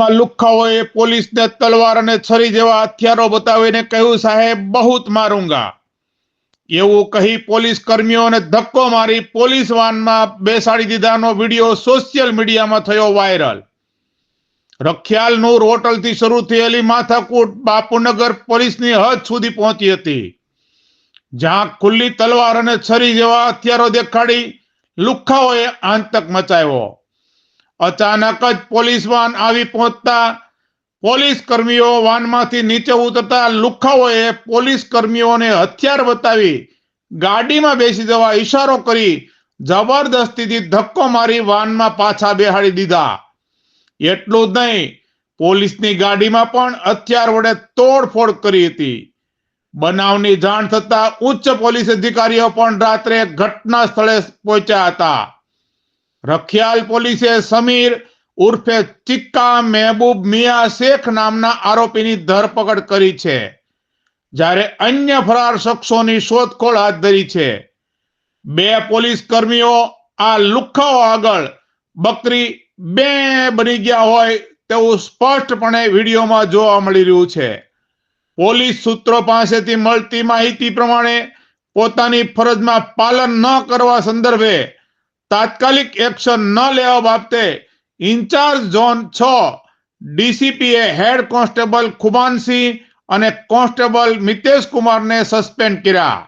લુખ્ખાઓએ પોલીસને તલવાર અને છરી જેવા હથિયારો બતાવીને કહ્યું, સાહેબ બહુત મારૂંગા. એવું કહી પોલીસ કર્મીઓને ધક્કો મારી પોલીસ વાનમાં બેસાડી દીધાનો વિડીયો સોશિયલ મીડિયામાં થયો વાયરલ. રખિયાલનૂર હોટલથી શરૂ થયેલી માથાકૂટ બાપુનગર પોલીસની હદ સુધી પહોંચી હતી, જ્યાં ખુલ્લી તલવાર અને છરી જેવા હથિયારો દેખાડી લુખ્ખાઓએ આતંક મચાવ્યો. અચાનક જ પોલીસ વાન આવી પહોંચતા પોલીસ કર્મીઓ વાનમાંથી નીચે ઉતરતા લુખ્ખાઓએ પોલીસ કર્મીઓને હથિયાર બતાવી ગાડીમાં બેસી જવા ઈશારો કરી જબરદસ્તીથી ધક્કો મારી વાનમાં પાછા બેહાડી દીધા. એટલું જ નહીં, પોલીસની ગાડીમાં પણ હથિયાર વડે તોડફોડ કરી હતી. બનાવની જાણ થતા ઉચ્ચ પોલીસ અધિકારીઓ પણ રાત્રે ઘટના સ્થળે પહોંચ્યા હતા. રખિયાલ પોલીસે સમીર ઉર્ફે ચિક્કા મહેબૂબ મિયા શેખ નામના આરોપીની ધરપકડ કરી છે, જ્યારે અન્ય ફરાર શખ્સોની શોધખોળ હાથ ધરી છે. 2 પોલીસ કર્મીઓ આ લુખ્ખાઓ આગળ બકરી બે બની ગયા હોય તેવું સ્પષ્ટપણે વિડીયોમાં જોવા મળી રહ્યું છે. પોલીસ સૂત્રો પાસેથી મળતી માહિતી પ્રમાણે પોતાની ફરજમાં પાલન ન કરવા સંદર્ભે તાત્કાલિક એક્શન ન લેવા બાબતે ઇન્ચાર્જ ઝોન 6 ડીસીપીએ હેડ કોન્સ્ટેબલ ખુમાનસિંહ અને કોન્સ્ટેબલ મિતેશ કુમારને સસ્પેન્ડ કર્યા.